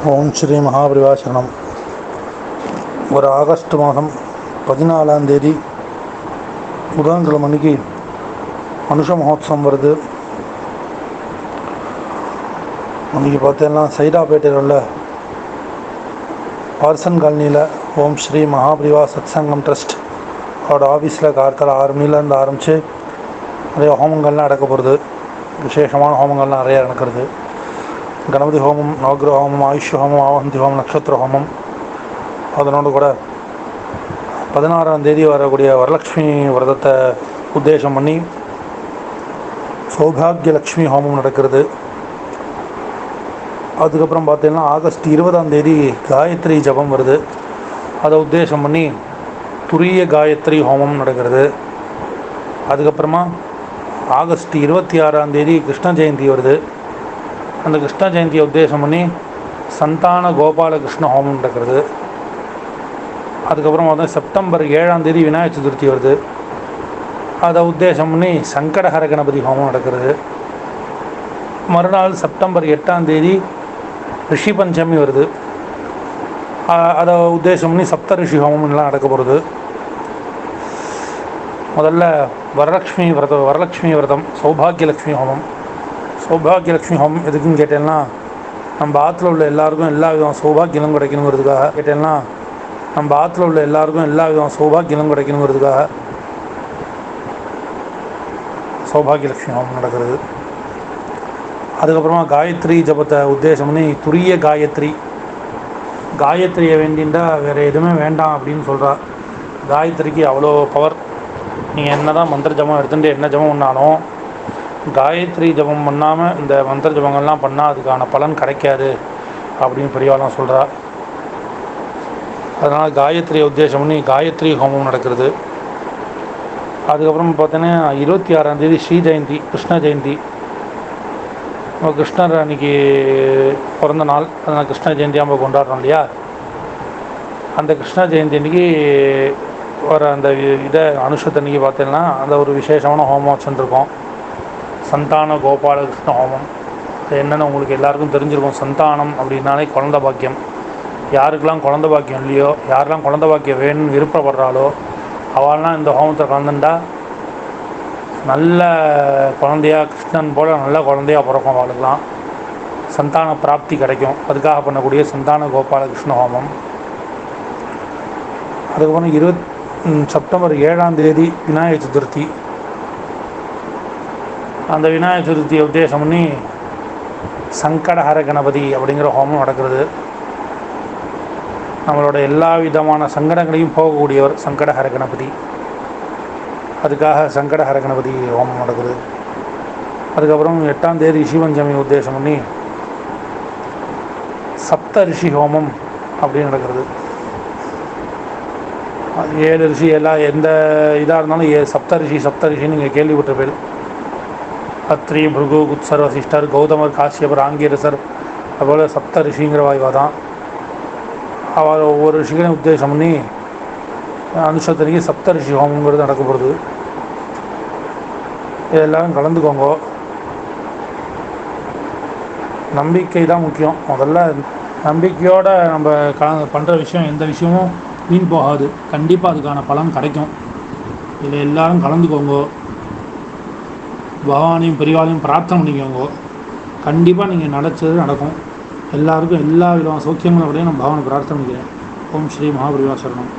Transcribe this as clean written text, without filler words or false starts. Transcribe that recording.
ஓம் ஸ்ரீ மகாபரிவா சரணம். ஒரு ஆகஸ்ட் மாதம் 14ஆம் தேதி புதன்கிழமை அன்னைக்கு மனுஷ மகோத்சவம் வருது. அன்றைக்கி பார்த்தீங்கன்னா சைதாப்பேட்டையில் உள்ள பார்சன் காலனியில் ஓம் ஸ்ரீ மகாபரிவா சத்சங்கம் ட்ரஸ்ட் அவரோட ஆஃபீஸில் காலத்தில் 6 மணிலேருந்து ஆரம்பித்து நிறைய ஹோமங்கள்லாம் நடக்க போகிறது. விசேஷமான ஹோமங்கள்லாம் நிறையா நடக்கிறது. கணபதி ஹோமம், நவகிரக ஹோமம், ஆயுஷ் ஹோமம், ஆவந்தி ஹோமம், நட்சத்திர ஹோமம். அதனோடு கூட 16ஆம் தேதி வரக்கூடிய வரலட்சுமி விரதத்தை உத்தேசம் பண்ணி சௌபாகிய லக்ஷ்மி ஹோமம் நடக்கிறது. அதுக்கப்புறம் பார்த்தீங்கன்னா ஆகஸ்ட் 20ஆம் தேதி காயத்ரி ஜபம் வருது. அதை உத்தேசம் பண்ணி துரிய காயத்ரி ஹோமம் நடக்கிறது. அதுக்கப்புறமா ஆகஸ்ட் 26ஆம் தேதி கிருஷ்ண ஜெயந்தி வருது. அந்த கிருஷ்ண ஜெயந்தியை உத்தேசம் பண்ணி சந்தான கோபாலகிருஷ்ண ஹோமம் நடக்கிறது. அதுக்கப்புறம் பார்த்தா செப்டம்பர் 7ஆம் தேதி விநாயகர் சதுர்த்தி வருது. அதை உத்தேசம் பண்ணி சங்கடஹர கணபதி ஹோமம் நடக்கிறது. மறுநாள் செப்டம்பர் 8ஆம் தேதி ரிஷி பஞ்சமி வருது. அதை உத்தேசம் பண்ணி சப்த ரிஷி ஹோமம்லாம் நடக்க போகிறது. முதல்ல வரலட்சுமி விரதம் சௌபாகியலக்ஷ்மி ஹோமம். சௌபாகியலக்ஷ்மி ஹோமம் எதுக்குன்னு கேட்டேன்னா, நம்ம ஆற்றுல உள்ள எல்லாருக்கும் எல்லா விதம் சௌபாகியம் கிடைக்கணுங்கிறதுக்காக கேட்டேன்னா நம்ம ஆற்றுல உள்ள எல்லாருக்கும் எல்லா விதம் சௌபாகியம் கிடைக்கணுங்கிறதுக்காக சௌபாகியலக்ஷ்மி ஹோமம் நடக்கிறது. அதுக்கப்புறமா காயத்ரி ஜபத்தை உத்தேசம் பண்ணி துரிய காயத்ரியை வேண்டின்றா வேறு எதுவுமே வேண்டாம் அப்படின்னு சொல்கிறா. காயத்ரிக்கு அவ்வளோ பவர். நீங்கள் என்ன தான் மந்திர ஜபம் எடுத்துகிட்டு என்ன ஜபம் பண்ணாலும் காயத்ரி ஜபம் பண்ணாமல் இந்த மந்திர ஜபங்கள்லாம் பண்ணால் அதுக்கான பலன் கிடைக்காது அப்படின்னு பெரியவாலாம் சொல்கிறா. அதனால் காயத்ரியை உத்தேசம் பண்ணி காயத்ரி ஹோமம் நடக்கிறது. அதுக்கப்புறம் பார்த்தீங்கன்னா 26ஆம் தேதி ஸ்ரீ ஜெயந்தி, கிருஷ்ண ஜெயந்தி. கிருஷ்ணர் அன்றைக்கி பிறந்த நாள், அதனால் கிருஷ்ண ஜெயந்தியாக நம்ம கொண்டாடுறோம் இல்லையா. அந்த கிருஷ்ண ஜெயந்தி அன்றைக்கி வர அந்த அனுஷத்தன்னைக்கு பார்த்தீங்கன்னா அந்த ஒரு விசேஷமான ஹோமம் வச்சுருக்கோம். சந்தான கோபாலகிருஷ்ண ஹோமம். அது என்னென்னு உங்களுக்கு எல்லாருக்கும் தெரிஞ்சிருக்கும். சந்தானம் அப்படின்னாலே குழந்த பாக்கியம். யாருக்கெல்லாம் குழந்த பாக்கியம் இல்லையோ, யாரெல்லாம் குழந்த பாக்கியம் வேணும்னு விருப்பப்படுறாளோ அவள்லாம் இந்த ஹோமத்தை கலந்துட்டா நல்ல குழந்தையாக கிருஷ்ணன் போல் நல்ல குழந்தையாக பிறக்கும். அவளுக்கெல்லாம் சந்தான பிராப்தி கிடைக்கும். அதுக்காக பண்ணக்கூடிய சந்தான கோபாலகிருஷ்ண ஹோமம். அதுக்கப்புறம் செப்டம்பர் 7ஆம் தேதி விநாயகர் சதுர்த்தி. அந்த விநாயகர் சதுர்த்தியை உத்தேசம் பண்ணி சங்கடஹர கணபதி அப்படிங்கிற ஹோமம் நடக்கிறது. நம்மளோட எல்லா விதமான சங்கடங்களையும் போகக்கூடியவர் சங்கடஹர கணபதி. அதுக்காக சங்கடஹர கணபதி ஹோமம் நடக்குது. அதுக்கப்புறம் 8ஆம் தேதி ரிஷி பஞ்சமி உத்தேசம் பண்ணி சப்த ரிஷி ஹோமம் அப்படின்னு நடக்கிறது. 7 ரிஷி எல்லாம் எந்த இதாக இருந்தாலும் சப்த ரிஷின்னு நீங்கள் கேள்விப்பட்டிருப்பீர்கள். அத்ரி, பிருகு, குத்சர், வசிஷ்டர், கௌதமர், காசியபர், ஆங்கிரசர், அதுபோல் சப்த ரிஷிங்கிற வாய்வா தான். அவர் ஒவ்வொரு ரிஷிகளையும் உத்தேசம் பண்ணி அனுஷத்தனைக்கு சப்த ரிஷி ஹோமங்கிறது நடக்க போகிறது. இதெல்லாம் கலந்துக்கோங்க. நம்பிக்கை தான் முக்கியம். முதல்ல நம்பிக்கையோடு நம்ம பண்ணுற விஷயம் எந்த விஷயமும் வீண் போகாது. கண்டிப்பாக அதுக்கான பலன் கிடைக்கும். இதில் எல்லோரும் கலந்துக்கோங்க. பகவானையும் பெரியவாளையும் பிரார்த்தனை பண்ணிக்கோங்க. கண்டிப்பாக நீங்கள் நினச்சது நடக்கும். எல்லாருக்கும் எல்லா விதமான சௌக்கியங்களும் அப்படியே நான் பகவானை பிரார்த்தனை பண்ணிக்கிறேன். ஓம் ஸ்ரீ மகாபரிவா சரணம்.